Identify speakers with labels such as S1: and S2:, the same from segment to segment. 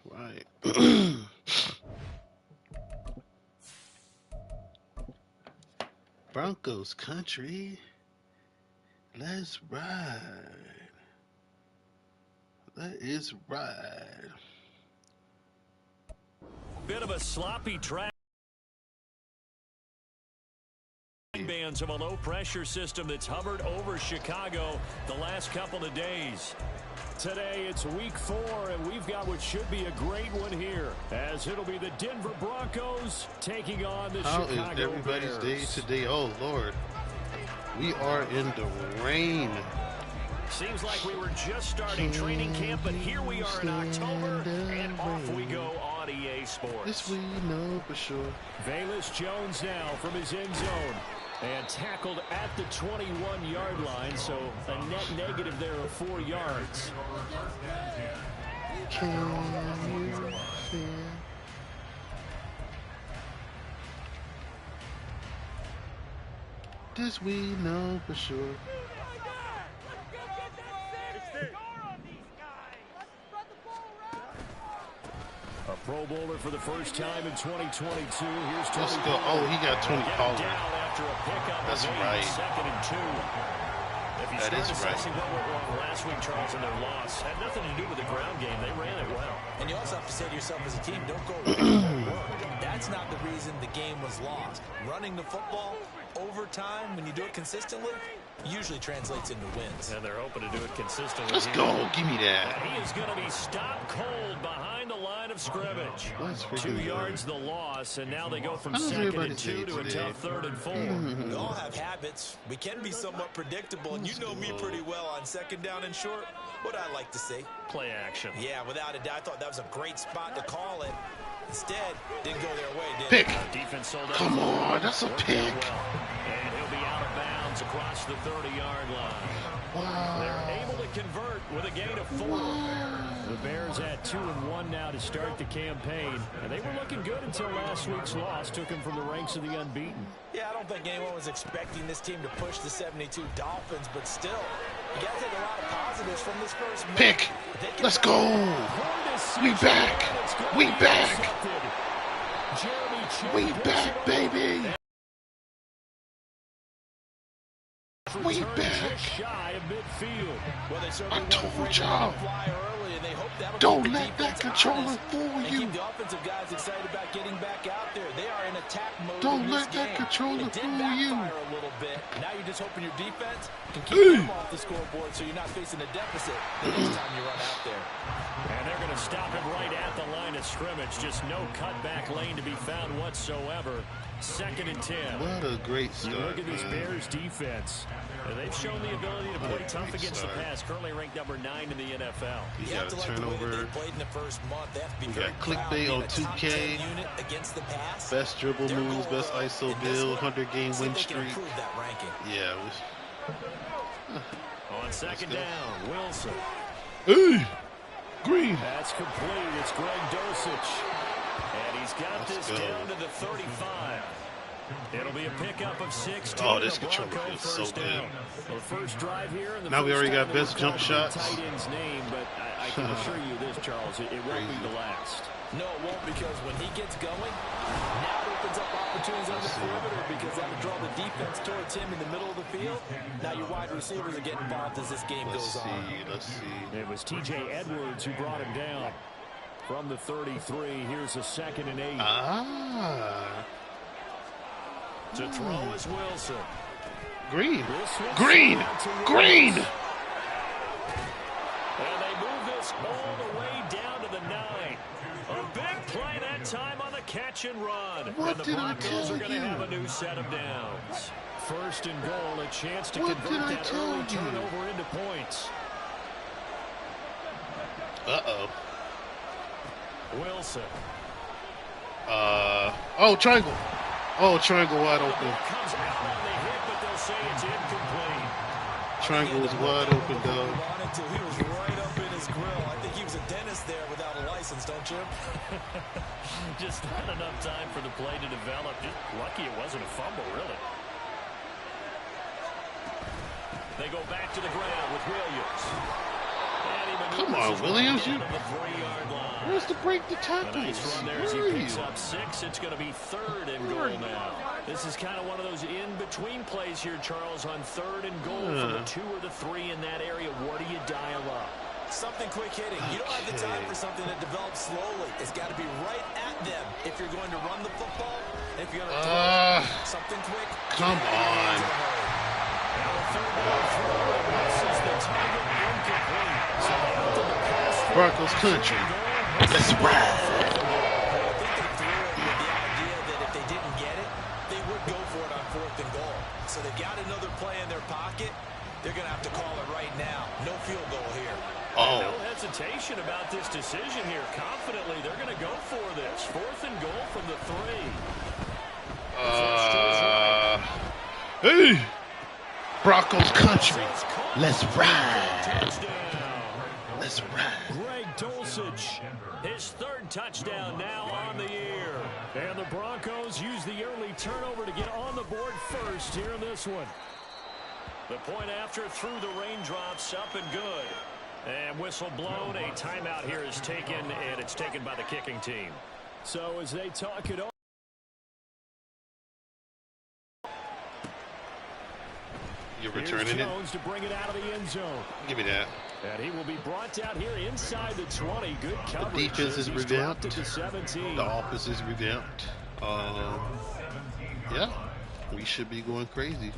S1: Right. Broncos country. Let's ride. That is right.
S2: Bit of a sloppy track. Bands of a low-pressure system that's hovered over Chicago the last couple of days. Today, it's week 4, and we've got what should be a great one here, as it'll be the Denver Broncos taking on the Chicago Bears. How is everybody's
S1: day today? Oh, Lord. We are in the rain.
S2: Seems like we were just starting training camp, but here we are in October, and off we go on EA Sports.
S1: This we know for sure.
S2: Velus Jones now from his end zone. And tackled at the 21-yard line, so a net negative there of 4 yards.
S1: Can you feel? This we know for sure.
S2: A Pro Bowler for the first time in 2022. Here's
S1: Let's go. Oh, he got 20 power. That's right.
S2: Second and 2. If you
S1: that is right.
S2: What went wrong last week, Charles, in their loss had nothing to do with the ground game. They ran it well.
S3: And you also have to say to yourself as a team, don't go That's not the reason the game was lost. Running the football overtime, when you do it consistently, usually translates into wins.
S2: And they're hoping to do it consistently.
S1: Let's go. Give me that.
S2: And he is going to be stopped cold behind the line of scrimmage. 2 yards the loss, and now they go from 2nd and 2 to a tough 3rd and 4.
S3: We all have habits. We can be somewhat predictable, and you know me pretty well on 2nd down and short. What I like to see.
S2: Play action.
S3: Yeah, without a doubt. I thought that was a great spot to call it. Instead, didn't go their way, did
S1: pick.
S3: it?
S2: Defense sold out.
S1: Come on, that's a pick.
S2: And he'll be out of bounds across the 30-yard line.
S1: Wow.
S2: They're able to convert with a gain of 4. The Bears at 2-1 now to start the campaign. And they were looking good until last week's loss took them from the ranks of the unbeaten.
S3: Yeah, I don't think anyone was expecting this team to push the 72 Dolphins, but still, you got to take a lot of positives from this first month.
S1: Pick. Let's go. We back. We back. We back, baby. We back. I told y'all. Don't let that controller fool you.
S3: The offensive guys excited about getting back out there. They are in attack mode.
S1: Don't let that controller fool you.
S3: A little bit. Now you're just hoping your defense can keep them off the scoreboard so you're not facing a deficit the next time you run out there.
S2: And they're going to stop him right at the line of scrimmage. Just no cutback lane to be found whatsoever. 2nd and 10.
S1: What a great start.
S2: You look at this Bears defense. They've shown the ability to play tough against the pass. Currently ranked number 9 in the NFL.
S1: You got a turnover. We got clickbait on 2K. Best dribble moves, best ISO build, 100-game win streak. Yeah.
S2: On 2nd down, Wilson.
S1: Hey, Green.
S2: That's complete. It's Greg Dosich. And he's got this down to the 35. It'll be a pickup of 6.
S1: Oh, this controller feels so good.
S2: Well, first drive here in the
S1: now we already got best jump shots.
S2: Tight end's name, but I can assure you this, Charles, it won't be the last.
S3: No, it won't, because when he gets going, now it opens up opportunities on the perimeter because that would draw the defense towards him in the middle of the field. Now your wide receivers are getting involved as this game goes on.
S1: Let's see.
S2: It was T.J. Edwards who brought him down from the 33. Here's a 2nd and 8. To throw is Wilson.
S1: Green. Green. Green.
S2: And they move this all the way down to the 9. A big play that time on the catch and run.
S1: What
S2: and the
S1: did
S2: Broncos
S1: I
S2: are going to have a new set of downs. 1st and goal, a chance to convert that early turnover into points.
S1: Uh-oh.
S2: Wilson.
S1: Oh, triangle. Oh, triangle wide open.
S2: Comes out on the hit, but they'll say it's incomplete.
S1: Triangle is wide open, though.
S3: He was right up in his grill. I think he was a dentist there without a license, don't you?
S2: Just not enough time for the play to develop. Just lucky it wasn't a fumble, really. They go back to the ground with Williams. And
S1: Come on, Williams. Where's the break the tackles?
S2: Where are you? Up 6. It's going to be 3rd and goal now. This is kind of one of those in-between plays here, Charles, on 3rd and goal from the 2 or the 3 in that area. What do you dial up?
S3: Something quick hitting. You don't have the time for something that develops slowly. It's got to be right at them if you're going to run the football. And if you're going to throw something quick.
S1: Come on. Broncos country. Let's ride.
S3: I think they threw it with the idea that if they didn't get it, they would go for it on 4th and goal. So they've got another play in their pocket. They're going to have to call it right now. No field goal here.
S2: No hesitation about this decision here. Confidently, they're going to go for this. 4th and goal from the 3.
S1: Hey! Broncos country. Let's ride. Let's ride.
S2: Greg Dulcich, his 3rd touchdown now on the year. And the Broncos use the early turnover to get on the board first here in this one. The point after through the raindrops, up and good. And whistle blown. A timeout here is taken, and it's taken by the kicking team. So as they talk it over.
S1: You're returning
S2: Jones to bring it out of the end zone.
S1: Give me that.
S2: And he will be brought down here inside the 20. Good coverage.
S1: The defense is revamped.
S2: To the 17.
S1: The offense is revamped. Yeah, we should be going crazy.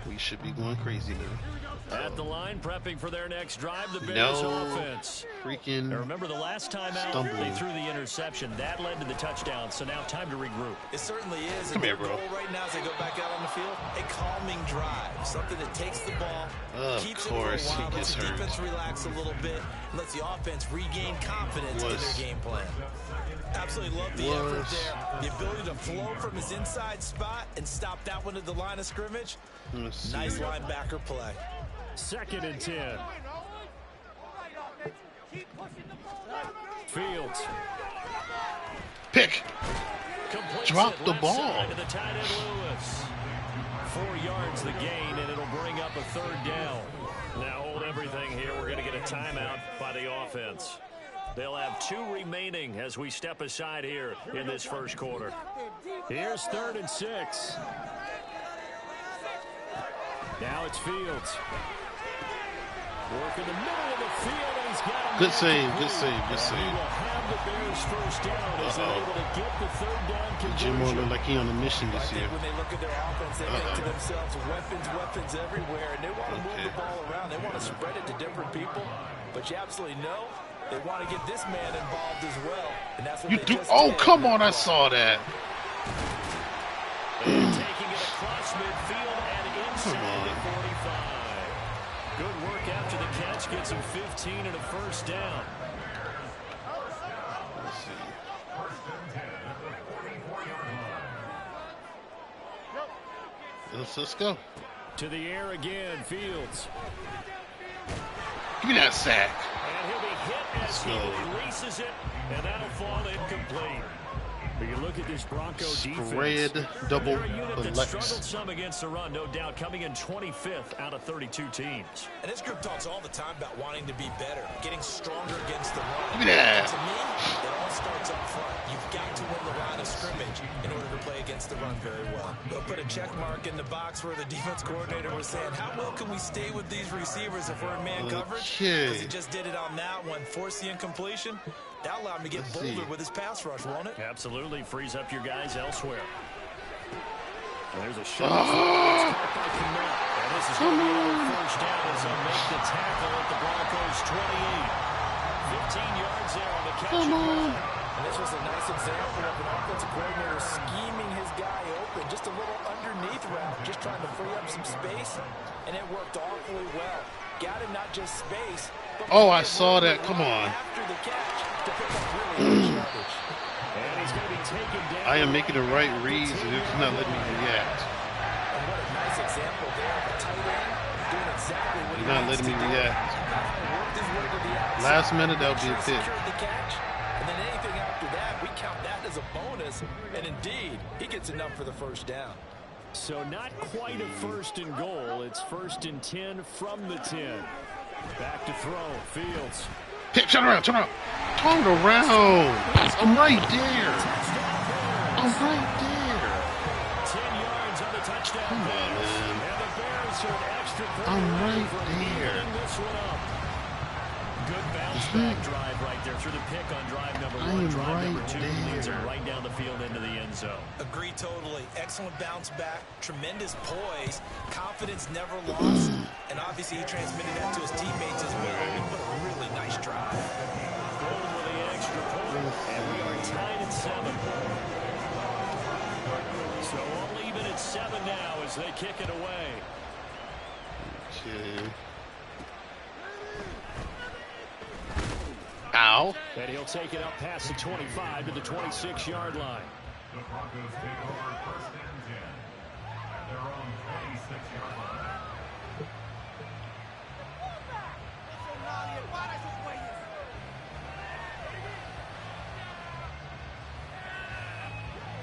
S1: We should be going crazy now.
S2: At the line, prepping for their next drive, the Bears offense.
S1: Freaking
S2: now remember the last time out, they threw the interception. That led to the touchdown, so now time to regroup.
S3: It certainly is.
S1: Come here, bro.
S3: Right now as they go back out on the field, a calming drive. Something that takes the ball, keeps it for a while, lets the defense relax a little bit, and lets the offense regain confidence in their game plan. Absolutely love the effort there. The ability to flow from his inside spot and stop that one at the line of scrimmage. Nice linebacker play.
S2: 2nd and 10. Fields.
S1: Pick. Drop the ball.
S2: To the tight end Lewis. 4 yards the gain, and it'll bring up a 3rd down. Now hold everything here. We're going to get a timeout by the offense. They'll have 2 remaining as we step aside here in this first quarter. Here's 3rd and 6. Now it's Fields. Work in the middle of the field, and he's got
S1: good save, good save, good save.
S2: He will have the Bears first down as they're able to get the 3rd down conversion.
S1: Jim look like he on a mission this year.
S3: When they look at their offense, they think to themselves, weapons everywhere, and they want to move the ball around. They want to spread it to different people, but you absolutely know they want to get this man involved as well, and that's what they just did.
S1: Come on, I saw that.
S2: They're taking it across midfield and inside the 45. Good work after the catch, gets him 15 and a first down.
S1: Let's go.
S2: To the air again, Fields.
S1: Give me that sack.
S2: And he'll be hit as he releases it, and that'll fall incomplete. But you look at this Bronco defense.
S1: Double
S2: they're a unit that struggled some against the run, no doubt, coming in 25th out of 32 teams.
S3: And this group talks all the time about wanting to be better, getting stronger against the run.
S1: Yeah.
S3: To me, it all starts up front. You've got to win the line of scrimmage in order to play against the run very well. They'll put a check mark in the box where the defense coordinator was saying, how well can we stay with these receivers if we're in man coverage? Because he just did it on that one, force the incompletion. That allowed him to get bolder with his pass rush, won't it?
S2: Absolutely. Frees up your guys elsewhere. And there's a shot. And this is going to be a first down as they'll make the tackle at the Broncos 28. 15 yards there on the catch.
S3: And this was a nice example of an offensive coordinator scheming his guy open. Just a little underneath route, just trying to free up some space. And it worked awfully well. Got him not just space, but
S1: I saw that. Come on.
S3: After the catch to pick up really good yardage.
S2: And he's going to be taken down.
S1: I am making the right reads, and it's not letting me react.
S3: And what a nice example there of a tight end doing exactly what
S1: You're not letting me react. Last minute, that would be a pick.
S3: The catch, and then anything after that, we count that as a bonus. And indeed, he gets enough for the first down.
S2: So not quite a 1st and goal. It's 1st and 10 from the 10. Back to throw. Fields.
S1: Hey, turn around. Turn around. Turn around. I'm right there. I'm right there.
S2: 10 yards on the touchdown.
S1: Come on, man.
S2: And the Bears are an extra point.
S1: I'm right there.
S2: This one up. Good bounce back drive right there through the pick on drive number 1. Drive
S1: right
S2: number 2 leads
S1: there.
S2: him right down the field into the end zone.
S3: Agree totally. Excellent bounce back. Tremendous poise. Confidence never lost. And obviously he transmitted that to his teammates as well. He put a really nice drive.
S2: Going with the extra point. And we are tied at 7. So only even at 7 now as they kick it away.
S1: Okay. Ow.
S2: And he'll take it up past the 25 to the 26-yard line.
S4: The Broncos take over first and 10 at their own 26-yard line.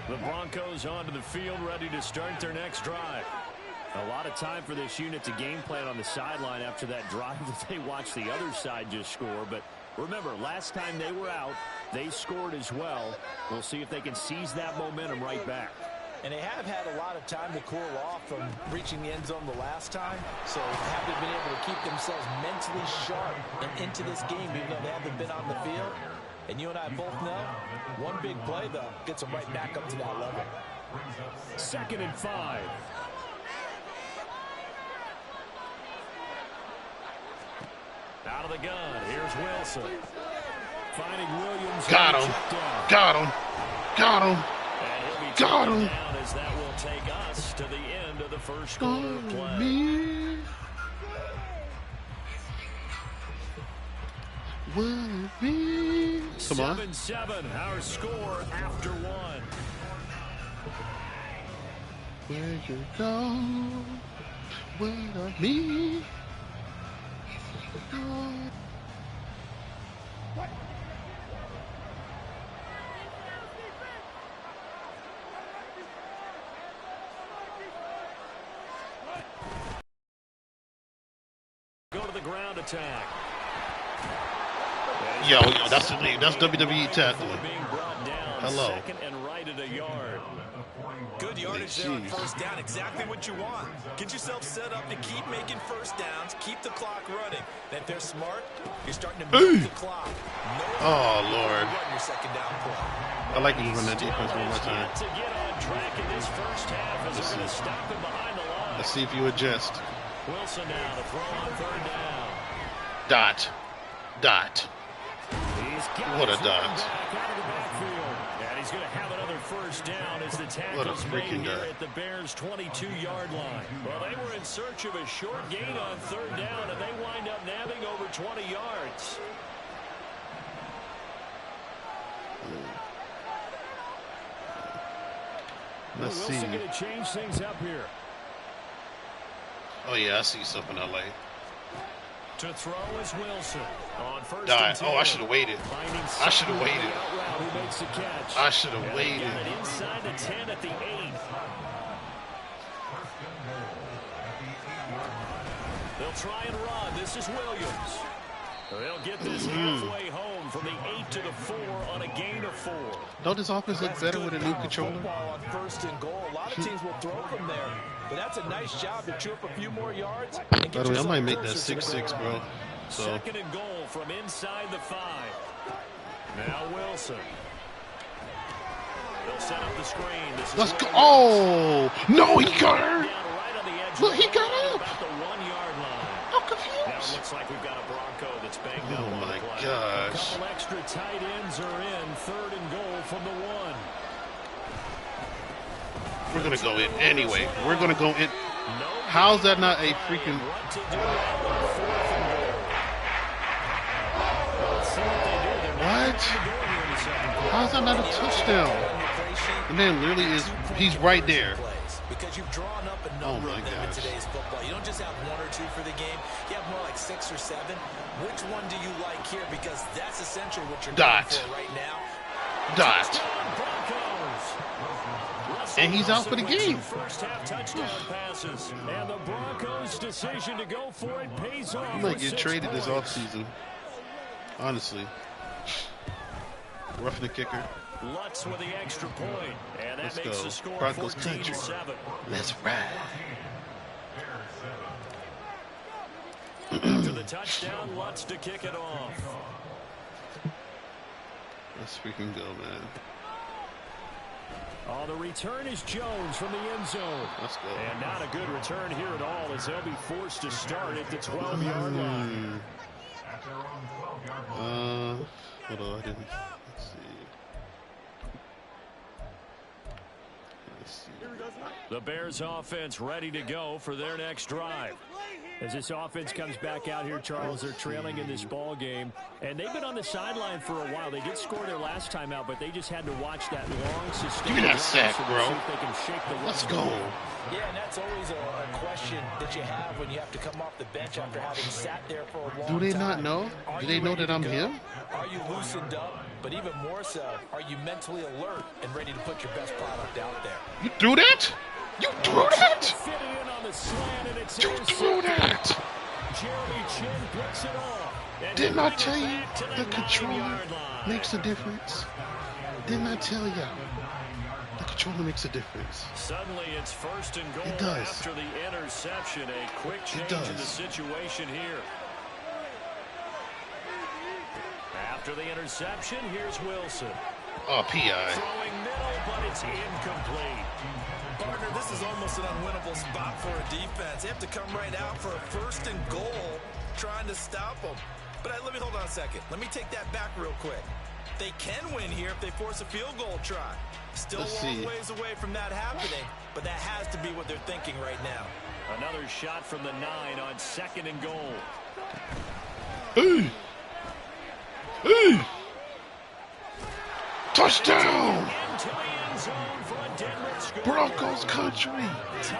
S2: The Broncos onto the field, ready to start their next drive. A lot of time for this unit to game plan on the sideline after that drive that they watched the other side just score. But remember, last time they were out, they scored as well. We'll see if they can seize that momentum right back.
S3: And they have had a lot of time to cool off from reaching the end zone the last time. So have they been able to keep themselves mentally sharp and into this game, even though they haven't been on the field? And you and I both know, one big play, though, gets them right back up to that level.
S2: 2nd and 5. Out of the gun, here's Wilson. Finding Williams.
S1: Got him. Got him. Got him. Got him.
S2: As that will take us to the end of the first quarter of play.
S1: Me. Will be. Come on.
S2: 7-7, our score after 1.
S1: Where you go? Where me?
S2: Go to the ground attack.
S1: Yo, that's the league. That's WWE tackle. Hello.
S2: 2nd and right at a yard.
S3: Good yardage there on first down. Exactly what you want. Get yourself set up to keep making first downs. Keep the clock running. And if they're smart, you're starting to move the clock.
S1: Oh, Lord.
S3: Your second down play.
S1: I like him run that defense one more time.
S2: To get on track in this first half as they're going to stop him behind the line.
S1: Let's see if you adjust.
S2: Wilson now to throw on 3rd down.
S1: Dot. Dot. What a dot.
S2: And he's going to have another first down as the tackle's made here at the Bears' 22-yard line. Well, they were in search of a short gain on 3rd down, and they wind up nabbing over 20 yards.
S1: Let's see.
S2: Wilson going to change things up here.
S1: Oh, yeah, I see something I like.
S2: To throw is Wilson on 1st
S1: and 10. Oh, I should have waited. I should have waited. I should have waited.
S2: Inside the 10 at the 8. They'll try and run. This is Williams. They'll get this halfway home from the 8 to the 4 on a gain of 4.
S1: Don't this offense look better with a new controller?
S3: On 1st and goal. A lot of teams will throw from there. But that's a nice job to chew up a few more yards.
S1: By the way, I might make that 6-6, bro. So.
S2: 2nd and goal from inside the 5. Now Wilson. They'll set up the screen.
S1: Let's go. Oh, no, he got her. Look, he got up.
S2: About the 1-yard line.
S1: I'm confused.
S2: Now it looks like we've got a Bronco that's banged up.
S1: Oh, my gosh.
S2: A couple extra tight ends are in. 3rd and goal from the 1.
S1: We're going to go in anyway. We're going to go in. How's that not a freaking... What? How's that not a touchdown? The man literally is... He's right there.
S3: Because you've drawn up a number of them in today's football. You don't just have 1 or 2 for the game. You have more like 6 or 7. Which one do you like here? Because that's essentially what you're going for right now.
S1: Dot. And he's out for the game.
S2: First half touchdown passes. And the Broncos' decision to go for it pays off.
S1: He might get traded this offseason. Honestly. Roughing the kicker.
S2: Lutz with the extra point. And that
S1: Let's
S2: makes
S1: go.
S2: the score
S1: Broncos country.
S2: 14-7.
S1: Let's ride.
S2: After the touchdown, Lutz to kick it off.
S1: Let's freaking go, man.
S2: Oh, the return is Jones from the end zone.
S1: Let's go.
S2: And not a good return here at all, as they'll be forced to start at the 12-yard line.
S1: Hold on, I didn't. Let's see.
S2: The Bears offense ready to go for their next drive. As this offense comes back out here, Charles, they're trailing in this ball game, and they've been on the sideline for a while. They did score their last time out, but they just had to watch that long sustained.
S1: Give me that sack, bro.
S2: Let's
S1: go.
S3: Yeah, and that's always a question that you have when you have to come off the bench after having sat there for a long time.
S1: Do they not know? Do they know that I'm him?
S3: Are you loosened up? But even more so, are you mentally alert and ready to put your best product out there?
S1: You threw that? You threw that? You threw that?
S2: Jeremy Chin picks it off.
S1: Didn't I tell you the controller makes a difference? Didn't I tell you? The controller makes a difference.
S2: Suddenly it's first and goal.
S1: It does.
S2: After the interception. A quick change in the situation here. After the interception, here's Wilson.
S1: Oh, P.I.
S2: Throwing middle, but it's incomplete.
S3: Partner, this is almost an unwinnable spot for a defense. They have to come right out for a first and goal, trying to stop them. But let me hold on a second. Let me take that back real quick. They can win here if they force a field goal try. Still a long ways away from that happening, but that has to be what they're thinking right now.
S2: Another shot from the 9 on second and goal.
S1: Hey! Hey! Touchdown! Broncos country.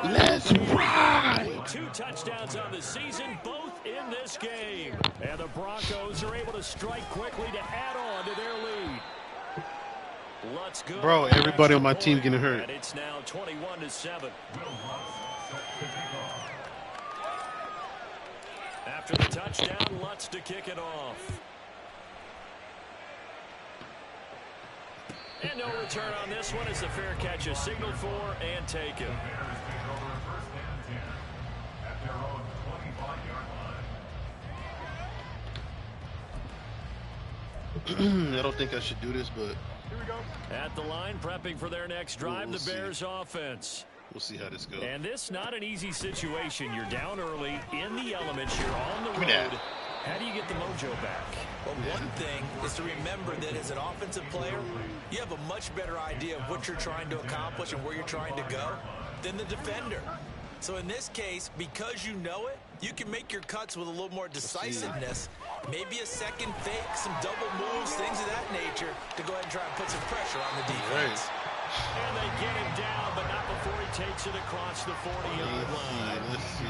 S1: Let's ride.
S2: 2 touchdowns on the season, both in this game. And the Broncos are able to strike quickly to add on to their lead. Let's go.
S1: Bro, everybody on my team getting hurt.
S2: And it's now 21-7. After the touchdown, Lutz to kick it off. And no return on this one as the fair catch is signaled for and taken.
S1: I don't think I should do this, but...
S2: Here we go. At the line, prepping for their next drive, the Bears offense.
S1: We'll see how this goes.
S2: And this not an easy situation. You're down early, in the elements, you're on the road. How do you get the mojo back?
S3: Well, one thing is to remember that as an offensive player, you have a much better idea of what you're trying to accomplish and where you're trying to go than the defender. So in this case, because you know it, you can make your cuts with a little more decisiveness. Maybe a second fake, some double moves, things of that nature to go ahead and try and put some pressure on the defense.
S2: And they get him down, but not before he takes it across the 40-yard line.
S1: Let's see.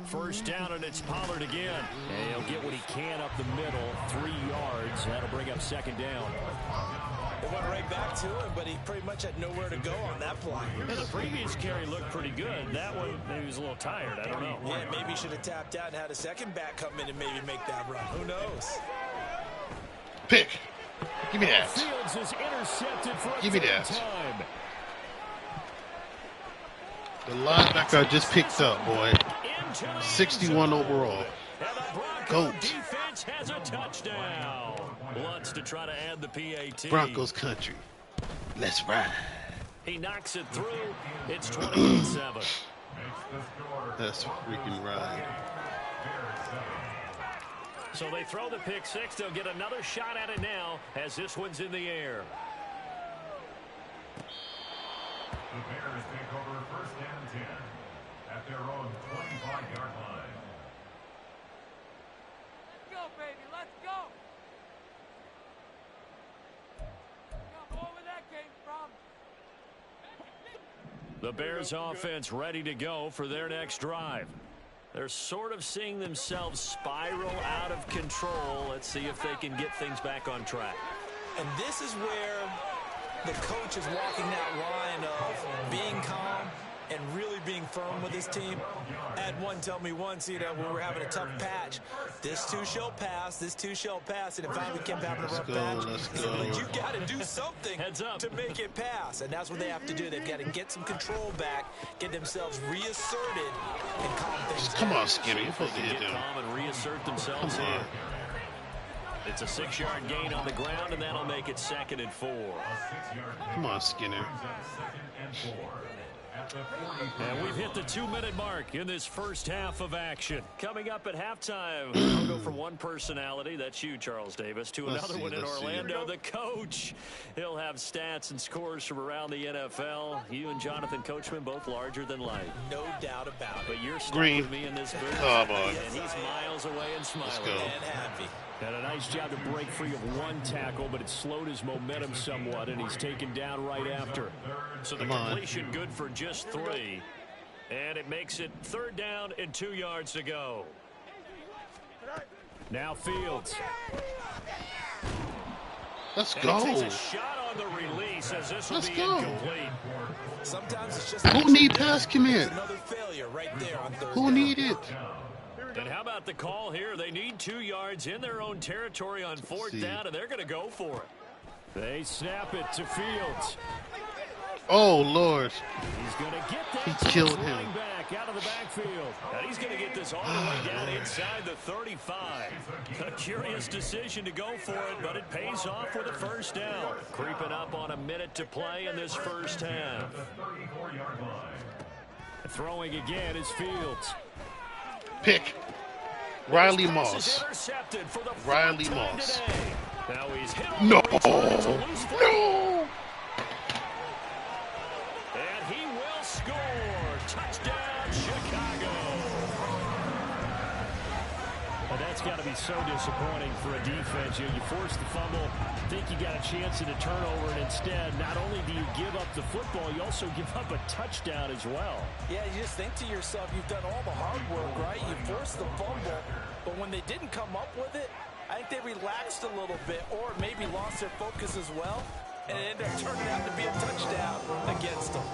S2: First down, and it's Pollard again. And he'll get what he can up the middle, 3 yards. That'll bring up second down.
S3: It went right back to him, but he pretty much had nowhere to go on that play.
S2: And the previous carry looked pretty good. That one, maybe he was a little tired. I don't know.
S3: Yeah, maybe he should have tapped out and had a second back come in and maybe make that run. Who knows?
S1: Pick. Give me that.
S2: Fields is intercepted for
S1: Give me that.
S2: time.
S1: The linebacker I just picked up, boy. 61 overall. GOAT.
S2: Defense has a touchdown. Wants to try to add the PAT.
S1: Broncos country. Let's ride.
S2: He knocks it through. It's 28-7.
S1: That's freaking right.
S2: So they throw the pick six. They'll get another shot at it now as this one's in the air.
S4: The Bears take over first and 10 at their own 25-yard line.
S5: Let's go, baby. Let's go. Where that came from.
S2: The Bears offense ready to go for their next drive. They're sort of seeing themselves spiral out of control. Let's see if they can get things back on track.
S3: And this is where the coach is walking that line of being calm and really being firm with his team. I had one tell me once, you know, when we were having a tough patch, this too shall pass, this too shall pass, and if I kept having a rough patch, he said, but you got to do something to make it pass, and that's what they have to do. They've got to get some control back, get themselves reasserted, and calm things down.
S1: Come on, Skinner, you're supposed to hit them.
S2: Calm and reassert themselves here. It's a 6-yard gain on the ground, and that'll make it 2nd and 4.
S1: Come on, Skinner.
S2: And we've hit the 2-minute mark in this first half of action. Coming up at halftime, we'll go from one personality, that's you, Charles Davis, to another one in Orlando, the coach. He'll have stats and scores from around the NFL. You and Jonathan Coachman, both larger than life.
S3: No doubt about it.
S2: But you're stuck with me in this booth.
S1: Oh, boy.
S2: And he's miles away and smiling.
S3: And happy.
S2: Had a nice job to break free of one tackle, but it slowed his momentum somewhat, and he's taken down right after. So the completion good for just 3. And it makes it 3rd down and 2 yards to go. Now Fields.
S1: Let's go.
S2: And he takes a shot on the release as this will be incomplete.
S3: Sometimes it's just
S1: who need pass command?
S3: Another failure right there on 3rd down.
S1: Who need it?
S2: And how about the call here? They need 2 yards in their own territory on 4th down, and they're going to go for it. They snap it to Fields.
S1: Oh, Lord.
S2: He's going to get that.
S1: He killed him.
S2: Back out of the backfield. And he's going to get this all the way down inside the 35. A curious decision to go for it, but it pays off with a 1st down. Creeping up on a minute to play in this first half. Throwing again is Fields.
S1: Pick. Riley Moss. Riley Moss.
S2: Now he's hit.
S1: No.
S2: No. And he will score. Touchdown, Chicago. Well, that's got to be so disappointing for a defense. You force the fumble, think you got a chance at a turnover, and instead, not only do you give up the football, you also give up a touchdown as well.
S3: Yeah, you just think to yourself, you've done all the hard work, right? You forced the fumble, but when they didn't come up with it, I think they relaxed a little bit or maybe lost their focus as well, and it ended up turning out to be a touchdown against them.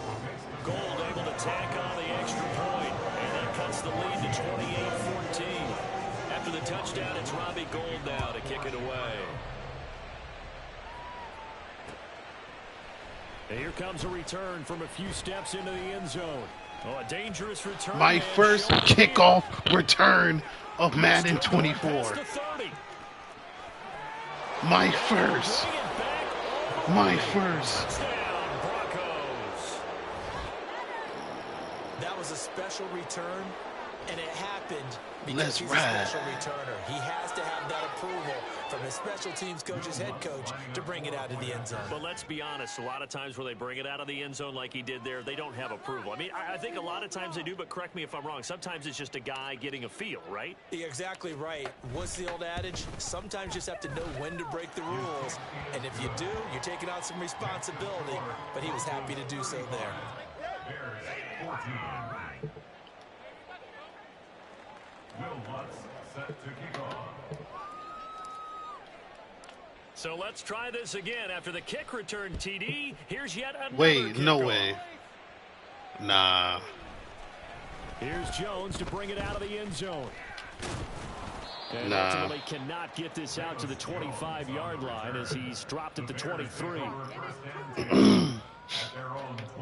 S2: Gold able to tack on the extra point, and that cuts the lead to 28-14. After the touchdown, it's Robbie Gould now to kick it away. And here comes a return from a few steps into the end zone. Oh, a dangerous return.
S1: My first kickoff return of Madden 24. My first. My first.
S3: That was a special return, and it happened because he's a special returner. He has to have that approval from his special teams coach's head coach to bring it out of the end zone.
S2: But let's be honest, a lot of times where they bring it out of the end zone like he did there, they don't have approval. I mean, I think a lot of times they do, but correct me if I'm wrong. Sometimes it's just a guy getting a feel, right?
S3: You're exactly right. What's the old adage? Sometimes you just have to know when to break the rules. And if you do, you're taking on some responsibility. But he was happy to do so there.
S2: So let's try this again. After the kick return, TD, here's yet another
S1: Wait, no
S2: kickoff.
S1: way. Nah.
S2: Here's Jones to bring it out of the end zone. And
S1: nah.
S2: ultimately cannot get this out to the 25-yard line as he's dropped at the 23.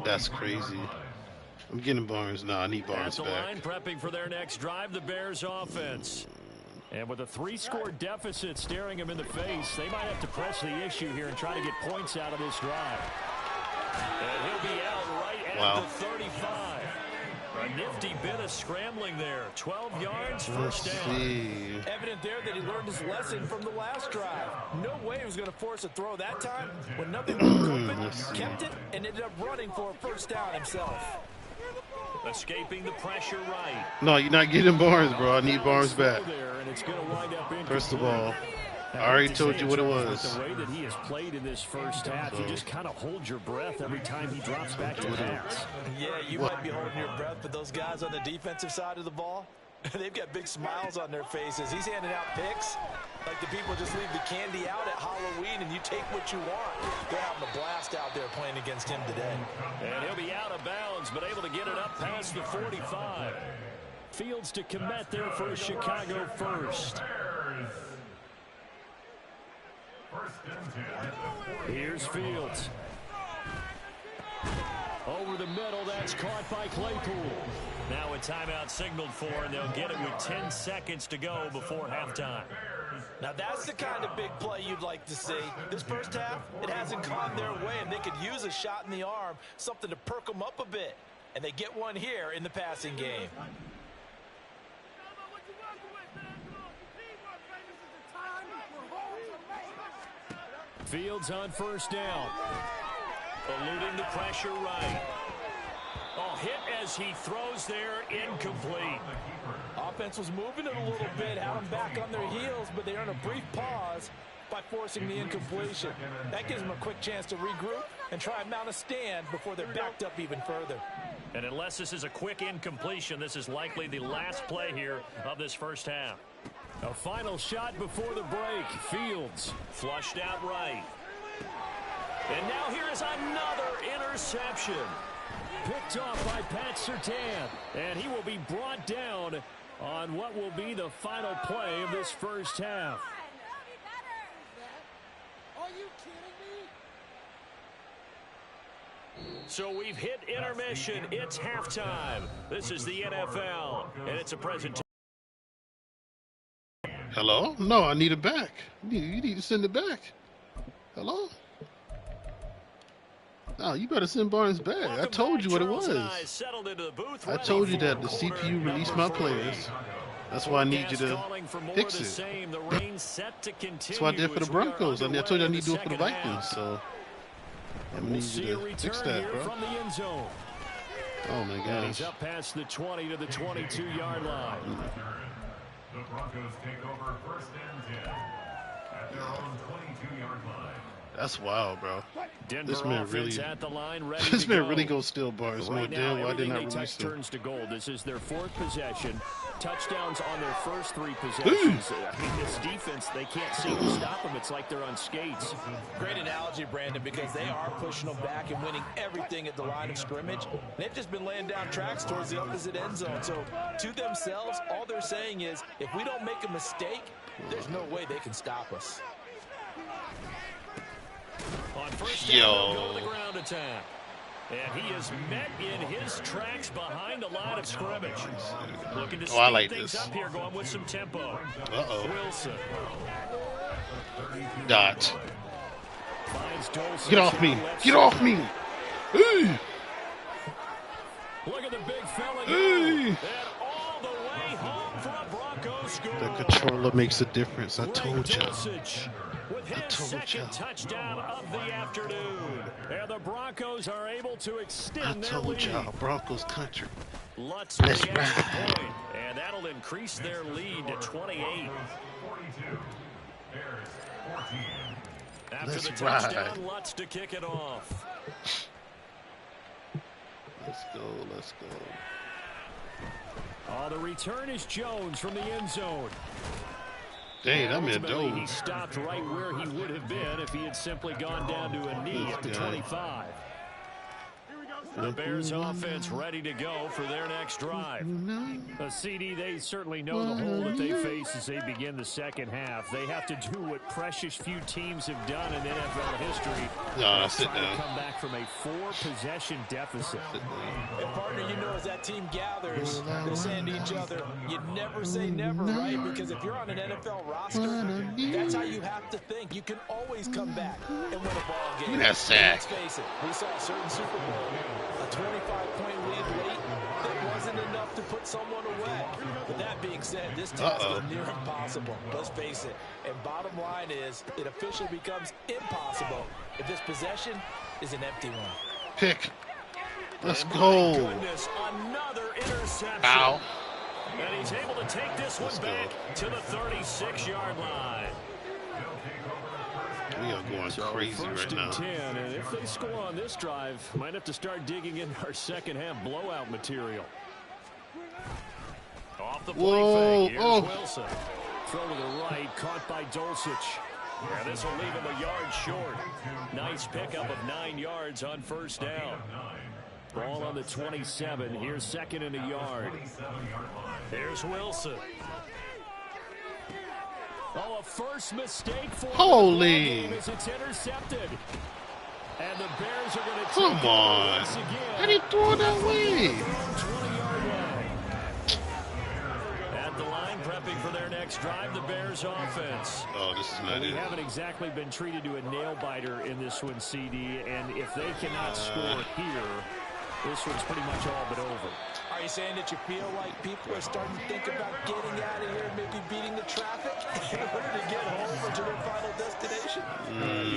S1: That's crazy. I'm getting Barnes. Nah, I need Barnes
S2: back.
S1: back.
S2: Line prepping for their next drive, the Bears offense. And with a 3-score deficit staring him in the face, they might have to press the issue here and try to get points out of this drive. And he'll be out right at the 35. A nifty bit of scrambling there. 12 yards, first down.
S3: Evident there that he learned his lesson from the last drive. No way he was going to force a throw that time. When nothing was open, kept it, and ended up running for a first down himself.
S2: Escaping the pressure right.
S1: No, you're not getting Barnes, bro. I need Barnes back. First of all, I already told you what it was.
S2: The way that he has played in this first half, you just kind of hold your breath every time he drops back to pass.
S3: Yeah, you might be holding your breath, but those guys on the defensive side of the ball, They've got big smiles on their faces. He's handing out picks like the people just leave the candy out at Halloween and you take what you want. They're having a blast out there playing against him today.
S2: And he'll be out of bounds, but able to get it up past the 45. Fields to commit there for Chicago first. Here's Fields. Over the middle, that's caught by Claypool. Now a timeout signaled for, and they'll get it with 10 seconds to go before halftime.
S3: Now that's the kind of big play you'd like to see. This first half, it hasn't gone their way, and they could use a shot in the arm, something to perk them up a bit. And they get one here in the passing game.
S2: Fields on first down. Eluding the pressure right. Oh, hit as he throws there, incomplete.
S3: Offense was moving it a little bit, had them back on their heels, but they earn a brief pause by forcing the incompletion. That gives them a quick chance to regroup and try and mount a stand before they're backed up even further.
S2: And unless this is a quick incompletion, this is likely the last play here of this first half. A final shot before the break. Fields flushed out right. And now here is another interception. Picked off by Pat Surtain. And he will be brought down on what will be the final play of this first half.
S5: Are you kidding me?
S2: So we've hit intermission. It's halftime. This is the NFL, and it's a presentation.
S1: Hello? No, I need it back. You need to send it back. Hello? No, you better send Barnes back.
S2: Welcome
S1: I told you what it was. I told you that the CPU released my players. That's why I need you to fix it. That's what I did for the Broncos. I told you I need to do it for the Vikings. So I need you to fix that, bro. Oh my gosh.
S2: He's up past the 20 to the 22-yard line.
S4: The Broncos take over first and 10 at their own 22-yard line.
S1: That's wild, bro.
S2: Denver
S1: this man really,
S2: at the line, ready
S1: this man
S2: go.
S1: really goes steal Barnes.
S2: Right now,
S1: why didn't I release
S2: touch
S1: him?
S2: turns to goal. This is their fourth possession. Touchdowns on their first three possessions. I mean, this defense, they can't seem to stop them. It's like they're on skates.
S3: Great analogy, Brandon, because they are pushing them back and winning everything at the line of scrimmage. They've just been laying down tracks towards the opposite end zone. So to themselves, all they're saying is, if we don't make a mistake, there's no way they can stop us.
S2: On first down, go to the ground attack. And he is met in his tracks behind the line of scrimmage. Looking to speed things up here, going with some tempo. Wilson.
S1: Dot.
S2: Finds Dulcich.
S1: Get off me. Get off me. Hey.
S2: Look at the big fella go. And all the way home for a Broncos score.
S1: The controller makes a difference. I told you.
S2: With his second touchdown of the afternoon. And the Broncos are able to extend their lead.
S1: I told y'all, Broncos country.
S2: Let's ride. And that'll increase their lead to 28. After the touchdown, Lutz to kick it off.
S1: Let's go, let's go.
S2: Oh, the return is Jones from the end zone.
S1: Dang, that man dove.
S2: He stopped right where he would have been if he had simply gone down to a knee at the 25. The Bears offense ready to go for their next drive. CD, they certainly know the hole that they face as they begin the second half. They have to do what precious few teams have done in NFL history.
S1: No, sit down.
S2: Come back from a 4-possession deficit.
S3: And partner, you know, as that team gathers, they're saying to each other, you never say never, right? Because if you're on an NFL roster, that's how you have to think. You can always come back and win a ball game.
S1: That's sad.
S3: Let's face it, we saw a certain Super Bowl, a 25-point lead late that wasn't enough to put someone away. But that being said, this task is near impossible. Let's face it. And bottom line is, it officially becomes impossible if this possession is an empty one.
S1: Pick. Let's go.
S2: Goodness, another interception.
S1: Ow.
S2: And he's able to take this one back to the 36-yard line.
S1: We are going crazy right now.
S2: 10, and if they score on this drive, might have to start digging in our second half blowout material. Off the play fake. Here's Wilson. Throw to the right, caught by Dulcich. And this will leave him a yard short. Nice pickup of 9 yards on first down. Ball on the 27. Here's second and a yard. There's Wilson. Oh, a first mistake for
S1: holy.
S2: as it's intercepted. And the Bears are going to
S1: come on. How do you throw it that way?
S2: 20-yard line. At the line, prepping for their next drive, the Bears offense.
S1: Oh, this is not it.
S2: We haven't exactly been treated to a nail-biter in this one, CD, and if they cannot score here, this one's pretty much all but over.
S3: Are you saying that you feel like people are starting to think about getting out of here, maybe beating the traffic in order to get home or to their final destination?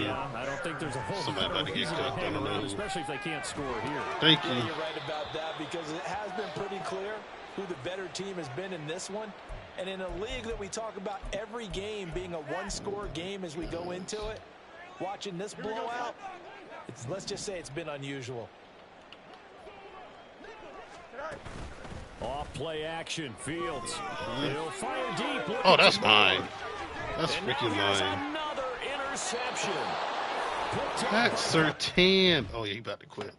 S2: Yeah, I don't think there's a whole lot of reason to hang around, especially if they can't score here.
S1: Thank you.
S3: You're right about that because it has been pretty clear who the better team has been in this one. And in a league that we talk about every game being a one-score game as we go into it, watching this blowout, let's just say it's been unusual.
S2: Off play action, Fields. He'll fire deep.
S1: Oh, that's mine. That's freaking mine.
S2: Another interception.
S1: That's Sertan. Oh, yeah, he about to quit.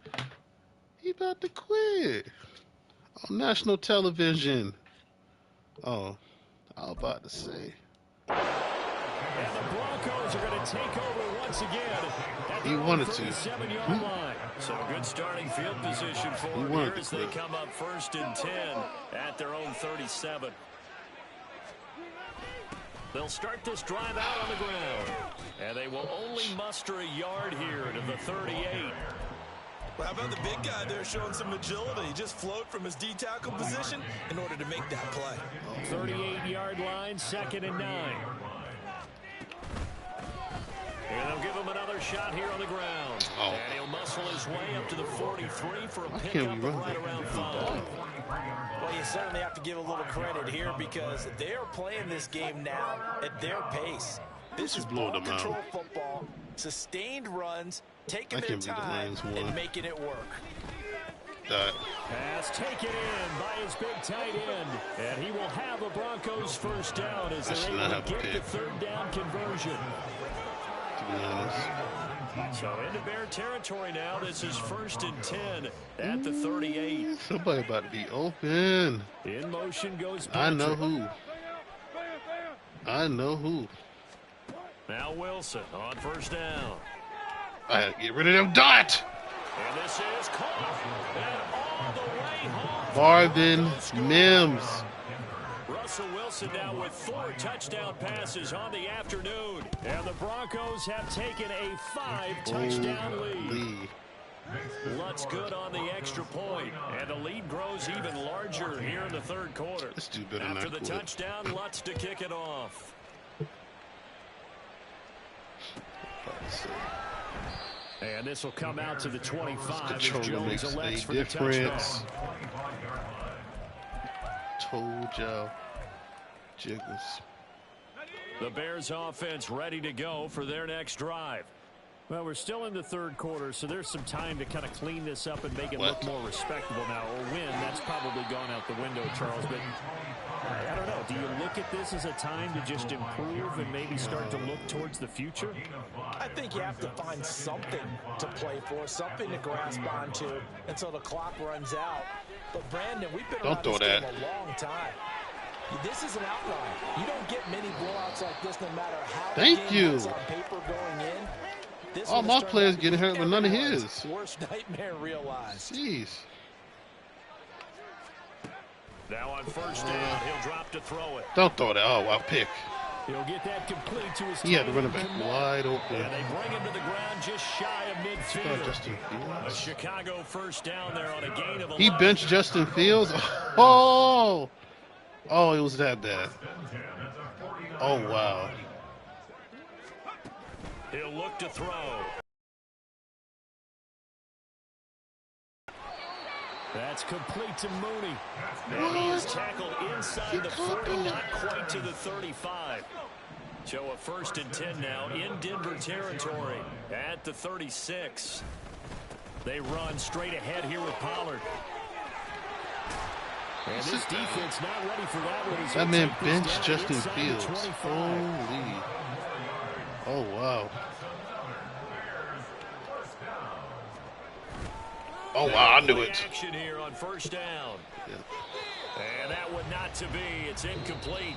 S1: He about to quit. On national television. Oh, I was about to say.
S2: And the Broncos are going to take over once again.
S1: He wanted to.
S2: 37-yard line. So good starting field position for them here as they come up 1st and 10 at their own 37. They'll start this drive out on the ground. And they will only muster a yard here to the 38.
S3: Well, how about the big guy there showing some agility? He just float from his D-tackle position in order to make that play.
S2: 38-yard line, 2nd and 9. And they'll give him another shot here on the ground.
S1: Oh.
S2: And he'll muscle his way up to the 43 for a pickup of right around 5.
S3: Well, you certainly have to give a little credit here because they are playing this game now at their pace. This is ball control football, sustained runs, taking their time and making it work.
S2: Pass taken in by his big tight end. And he will have a Broncos first down as they're able to get the 3rd down conversion. So into Bear territory now. This is 1st and 10 at the 38.
S1: Somebody about to be open.
S2: In motion goes Patrick.
S1: I know who. I know who.
S2: Now Wilson on 1st down.
S1: I had to get rid of them dot.
S2: And this is caught. And all the way home.
S1: Marvin Mims.
S2: Russell Wilson now with 4 touchdown passes on the afternoon. And the Broncos have taken a 5-touchdown lead. Lutz good on the extra point. And the lead grows even larger here in the 3rd quarter. After the touchdown, Lutz to kick it off. And this will come out to the 25 as Jones elects for the touchdown.
S1: Told y'all. Jiggles.
S2: The Bears offense ready to go for their next drive. Well, we're still in the 3rd quarter, so there's some time to kind of clean this up and make it look more respectable now. Or win, that's probably gone out the window, Charles. But I don't know. Do you look at this as a time to just improve and maybe start to look towards the future?
S3: I think you have to find something to play for, something to grasp onto until the clock runs out. But, Brandon, we've been around this game a long time. This is an outlier. You don't get many blowouts like this no matter how the game looks on paper going in. This
S1: all my players getting hurt, but none of his.
S3: Worst nightmare realized.
S1: Jeez.
S2: Now on 1st down, he'll drop to throw it.
S1: Don't throw that. Oh, wow, pick.
S2: He'll get that complete to his
S1: He had the running back wide open.
S2: And they bring him to the ground just shy of midfield. A Chicago 1st down there on a gain of 11.
S1: He benched Justin Fields. Oh, it was that bad. Oh, wow.
S2: He'll look to throw. That's complete to Mooney. And he is tackled inside the 40, not quite to the 35. So a 1st and 10 now in Denver territory at the 36. They run straight ahead here with Pollard. And this defense not ready for that one.
S1: That man benched Justin Fields. Holy. Oh, wow. Oh, wow, I knew it.
S2: Action here on first down. And that one not to be. It's incomplete.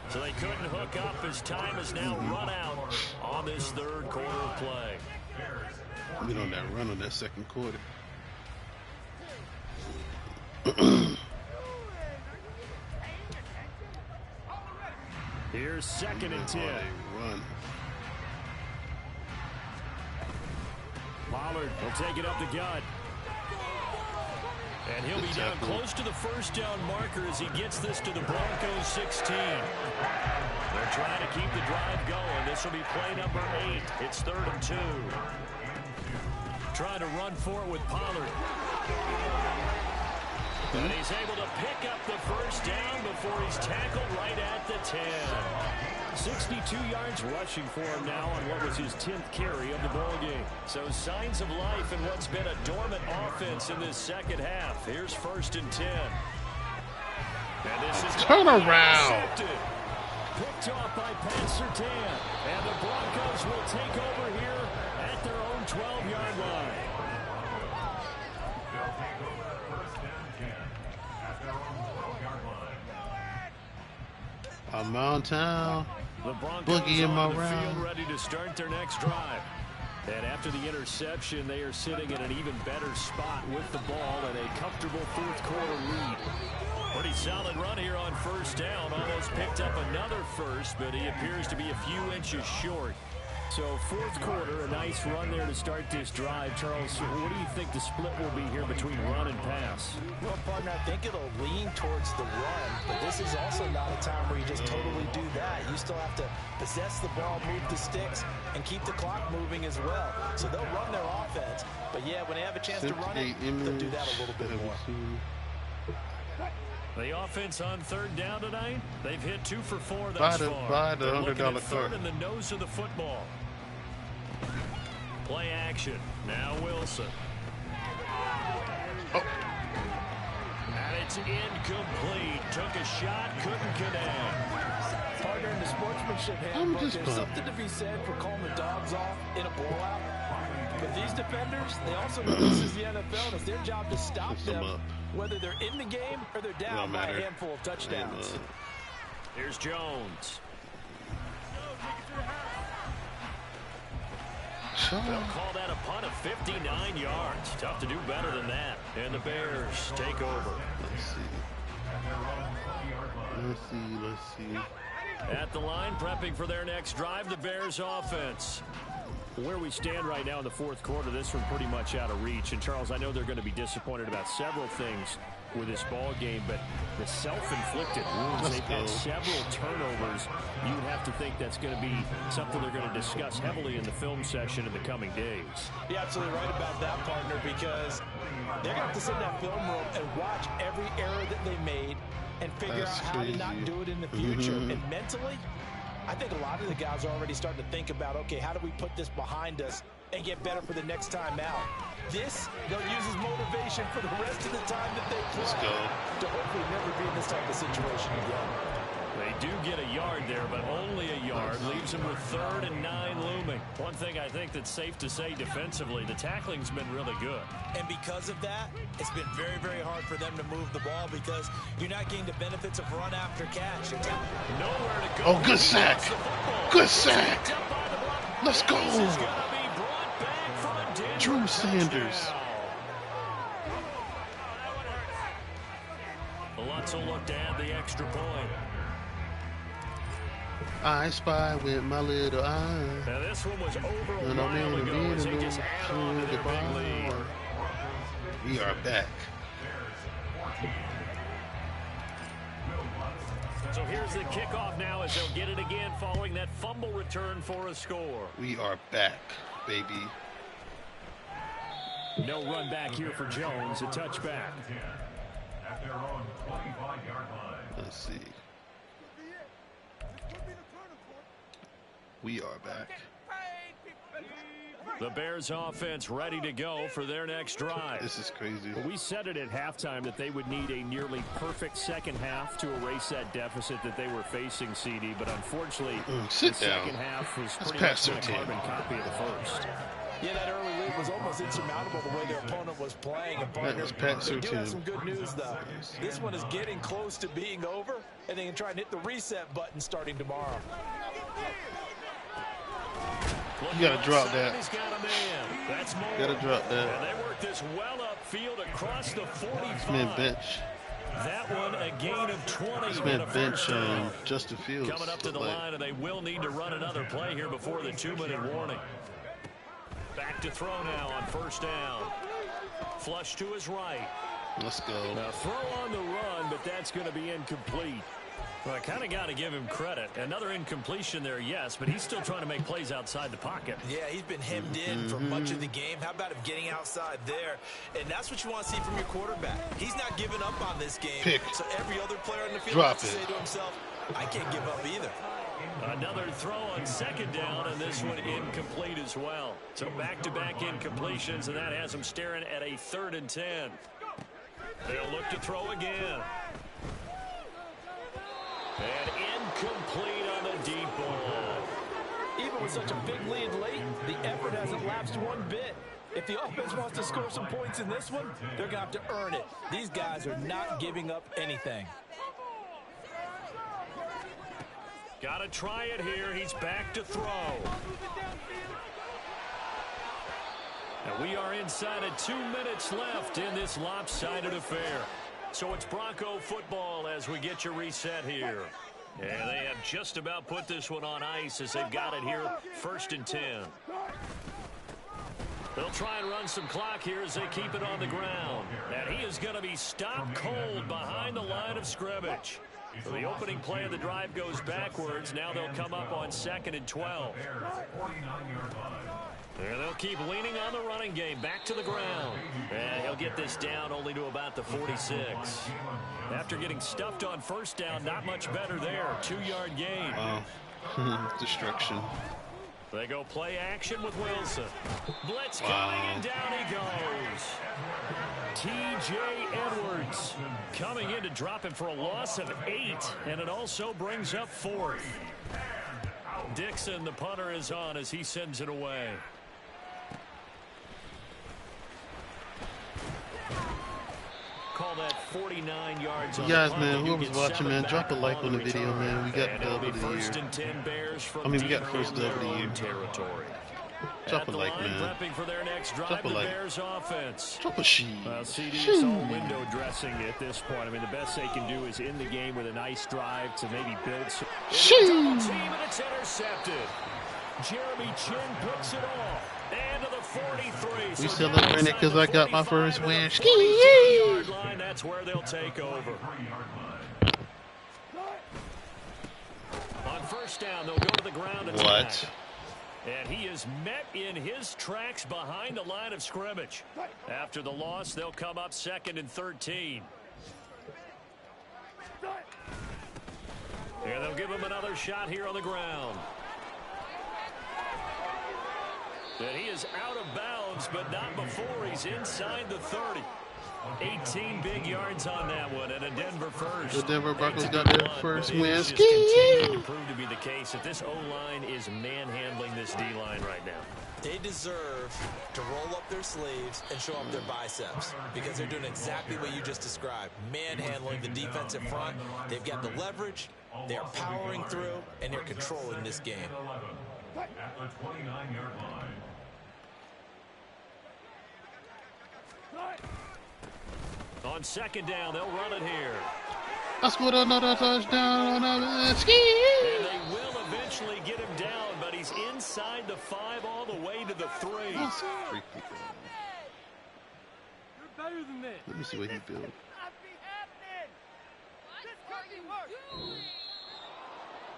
S2: So they couldn't hook up as time is now run out on this third quarter of play.
S1: Get on that run on that second quarter.
S2: Here's 2nd and 10.
S1: Run.
S2: Pollard will take it up the gut. And he'll be down close to the first down marker as he gets this to the Broncos 16. They're trying to keep the drive going. This will be play number 8. It's 3rd and 2. Trying to run for it with Pollard. And he's able to pick up the first down before he's tackled right at the 10. 62 yards rushing for him now on what was his 10th carry of the ball game. So signs of life in what's been a dormant offense in this second half. Here's 1st and 10. And this is
S1: turn around.
S2: Picked off by Pat Surtain. And the Broncos will take over here at their own 12-yard line.
S4: They'll take over 1st and 10 at their own 12-yard line.
S1: I'm on town.
S2: The Broncos
S1: Boogie in my
S2: on the field
S1: round.
S2: ready to start their next drive. And after the interception, they are sitting in an even better spot with the ball and a comfortable fourth quarter lead. Pretty solid run here on first down. Almost picked up another first, but he appears to be a few inches short. So fourth quarter, a nice run there to start this drive. Charles, what do you think the split will be here between run and pass?
S3: Well, partner, I think it'll lean towards the run, but this is also not a time where you just totally do that. You still have to possess the ball, move the sticks, and keep the clock moving as well. So they'll run their offense, but yeah, when they have a chance to run it, they'll do that a little bit more.
S2: The offense on 3rd down tonight, they've hit 2 for 4 thus far.
S1: Buy the $100
S2: card.
S1: card.
S2: In the nose of the football. Play action. Now Wilson.
S1: Oh.
S2: And it's incomplete. Took a shot, couldn't connect.
S3: Partner, in the sportsmanship handbook, there's something to be said for calling the dogs off in a blowout. But these defenders, they also know this is the NFL, and it's their job to stop them, whether they're in the game or they're down by a handful of touchdowns.
S2: Here's Jones. They'll call that a punt of 59 yards. Tough to do better than that. And the Bears take over.
S1: Let's see.
S2: At the line, prepping for their next drive, the Bears offense. Where we stand right now in the fourth quarter, this one pretty much out of reach. And, Charles, I know they're going to be disappointed about several things with this ball game, but the self-inflicted wounds, they've had several turnovers. You would have to think that's going to be something they're going to discuss heavily in the film session in the coming days.
S3: You're absolutely right about that, partner, because they're going to have to sit in that film room and watch every error that they made and figure out how to not do it in the future. And mentally, I think a lot of the guys are already starting to think about, okay, how do we put this behind us and get better for the next time out? This, they'll use as motivation for the rest of the time that they play.
S1: Let's go.
S3: To hopefully never be in this type of situation again.
S2: They do get a yard there, but only a yard. Leaves them with 3rd and 9 looming. One thing I think that's safe to say defensively, the tackling's been really good.
S3: And because of that, it's been very, very hard for them to move the ball because you're not getting the benefits of run after catch.
S2: Nowhere to go.
S1: Oh, good sack. Good sack. Let's go. Drew Sanders.
S2: Lutz will look to add the extra point.
S1: I spy with my little eye.
S2: Now this one was over a while ago as they just add on to their big lead.
S1: We are back.
S2: So here's the kickoff now as they'll get it again following that fumble return for a score.
S1: We are back, baby.
S2: No run back here for Jones, a touchback.
S4: At their own 25-yard line.
S1: Let's see. We are back.
S2: The Bears offense ready to go for their next drive.
S1: This is crazy.
S2: Well, we said it at halftime that they would need a nearly perfect second half to erase that deficit that they were facing, CD. But unfortunately, the second half was pretty much a carbon copy of the first.
S3: Yeah, that early lead was almost insurmountable the way their opponent was playing. And partner, they do have some good news, though. This one is getting close to being over, and they can try and hit the reset button starting tomorrow.
S1: You gotta drop that. You gotta drop that.
S2: And they work this well upfield across the 45.
S1: This man bench.
S2: That one a gain of 20.
S1: This man bench Justin Fields.
S2: Coming up to the line, and they will need to run another play here before the 2-minute warning. Back to throw now on first down. Flush to his right.
S1: Let's go.
S2: Now throw on the run, but that's going to be incomplete. Well, I kind of got to give him credit. Another incompletion there, yes, but he's still trying to make plays outside the pocket.
S3: Yeah, he's been hemmed in for much of the game. How about him getting outside there? And that's what you want to see from your quarterback. He's not giving up on this game. So every other player on the field has to say to himself, I can't give up either.
S2: Another throw on second down, and this one incomplete as well. So back-to-back incompletions, and that has him staring at a 3rd and 10. They'll look to throw again. And incomplete on the deep ball.
S3: Even with such a big lead late, the effort hasn't lapsed one bit. If the offense wants to score some points in this one, they're going to have to earn it. These guys are not giving up anything.
S2: Got to try it here. He's back to throw. And we are inside of 2 minutes left in this lopsided affair. So it's Bronco football as we get your reset here. And they have just about put this one on ice as they've got it here, 1st and 10. They'll try and run some clock here as they keep it on the ground. And he is going to be stopped cold behind the line of scrimmage. So the opening play of the drive goes backwards. Now they'll come up on 2nd and 12. And they'll keep leaning on the running game. Back to the ground. And he'll get this down only to about the 46. After getting stuffed on first down, not much better there. 2-yard gain.
S1: Wow. Destruction.
S2: They go play action with Wilson. Blitz coming, and down he goes. T.J. Edwards coming in to drop him for a loss of 8. And it also brings up 4th. Dixon, the punter, is on as he sends it away. Call that 49 yards.
S1: You guys, man, whoever's watching, man, drop a like on the video, man. We got the dub of the year. We got the first dub of the year. Drop a like, man. Drop a like. Drop a sheet.
S2: CD's all window dressing at this point. I mean, the best they can do is end the game with a nice drive to maybe build some. Team, and it's intercepted. Jeremy Chin picks it off. And to the 43.
S1: We celebrating it because I got my first win.
S2: Line, that's where they'll take over. On first down, they'll go to the ground.
S1: What?
S2: And he is met in his tracks behind the line of scrimmage. After the loss, they'll come up 2nd and 13. And they'll give him another shot here on the ground. And he is out of bounds, but not before he's inside the 30. 18 big yards on that one, and a Denver first.
S1: The Denver Broncos got their first win.
S2: Continuing to prove to be the case that this O-line is manhandling this D-line right now.
S3: They deserve to roll up their sleeves and show up their biceps because they're doing exactly what you just described. Manhandling the defensive front. They've got the leverage, they're powering through, and they're controlling this game.
S4: At the 29-yard line.
S2: On second down, they'll run it here.
S1: I scored another touchdown.
S2: And they will eventually get him down, but he's inside the 5 all the way to the 3.
S5: You're better than this.
S1: Let me see what he built.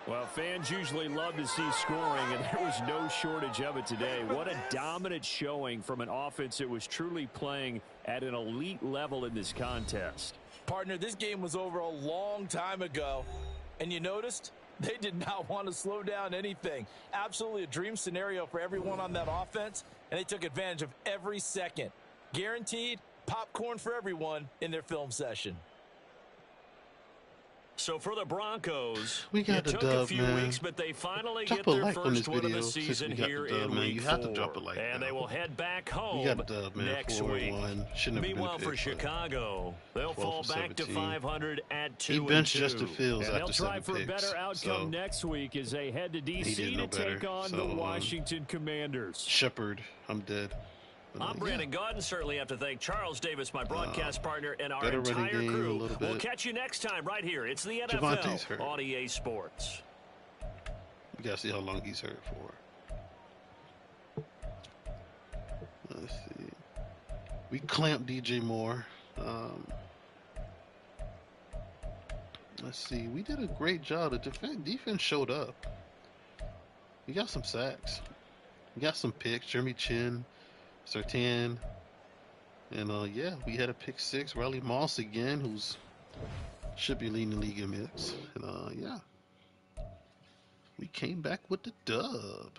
S2: Well, fans usually love to see scoring, and there was no shortage of it today. What a dominant showing from an offense that was truly playing at an elite level in this contest.
S3: Partner, this game was over a long time ago, and you noticed they did not want to slow down anything. Absolutely a dream scenario for everyone on that offense. and they took advantage of every second. Guaranteed popcorn for everyone in their film session.
S2: So for the Broncos,
S1: we got the
S2: took
S1: dub,
S2: a few
S1: man.
S2: weeks, but they finally
S1: drop
S2: get their
S1: like
S2: first win of the season here in week 4.
S1: Like
S2: and they will head back home
S1: dub, man.
S2: next week. Meanwhile, for Chicago, they'll fall back to 500 at 2-2.
S1: He benched Justin Fields
S2: and
S1: after
S2: they'll try for a
S1: picks,
S2: better outcome next week as they head to D.C. to take on the Washington Commanders.
S1: Shepard, I'm dead.
S2: I'm Brandon Gaudin. Certainly have to thank Charles Davis, my broadcast partner, and our entire crew. We'll catch you next time right here. It's the NFL on EA Sports.
S1: We got to see how long he's hurt for. Let's see. We clamped DJ Moore. Let's see. We did a great job. The defense showed up. We got some sacks. We got some picks. Jeremy Chin. Sertan, and yeah, we had a pick 6. Riley Moss again, who's should be leading the league in mix. And yeah, we came back with the dub.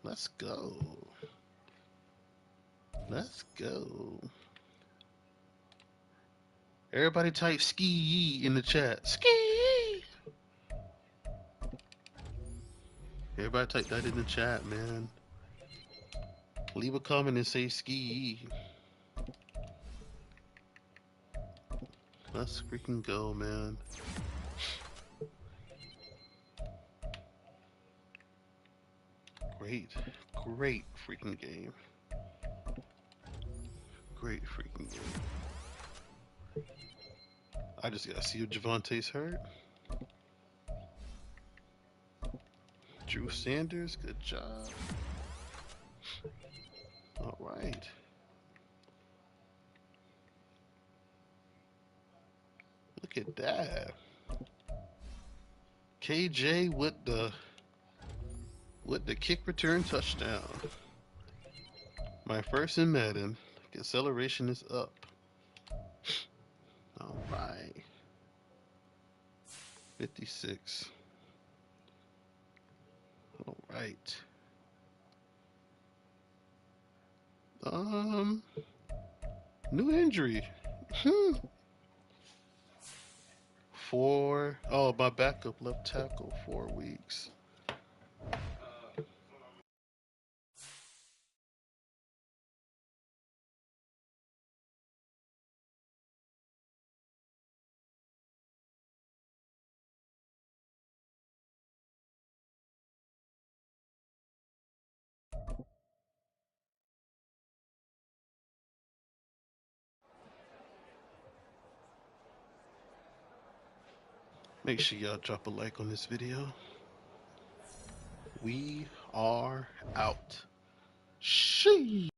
S1: Let's go. Let's go. Everybody type ski in the chat. Ski. Everybody type that in the chat, man. Leave a comment and say ski. Let's freaking go, man. Great freaking game. Great freaking game. I just gotta see if Javonte's hurt. Drew Sanders, good job. All right. Look at that. KJ with the kick return touchdown. My first in Madden. Acceleration is up. All right. 56. All right. New injury. My backup left tackle, 4 weeks. Make sure y'all drop a like on this video. We are out. Sheesh.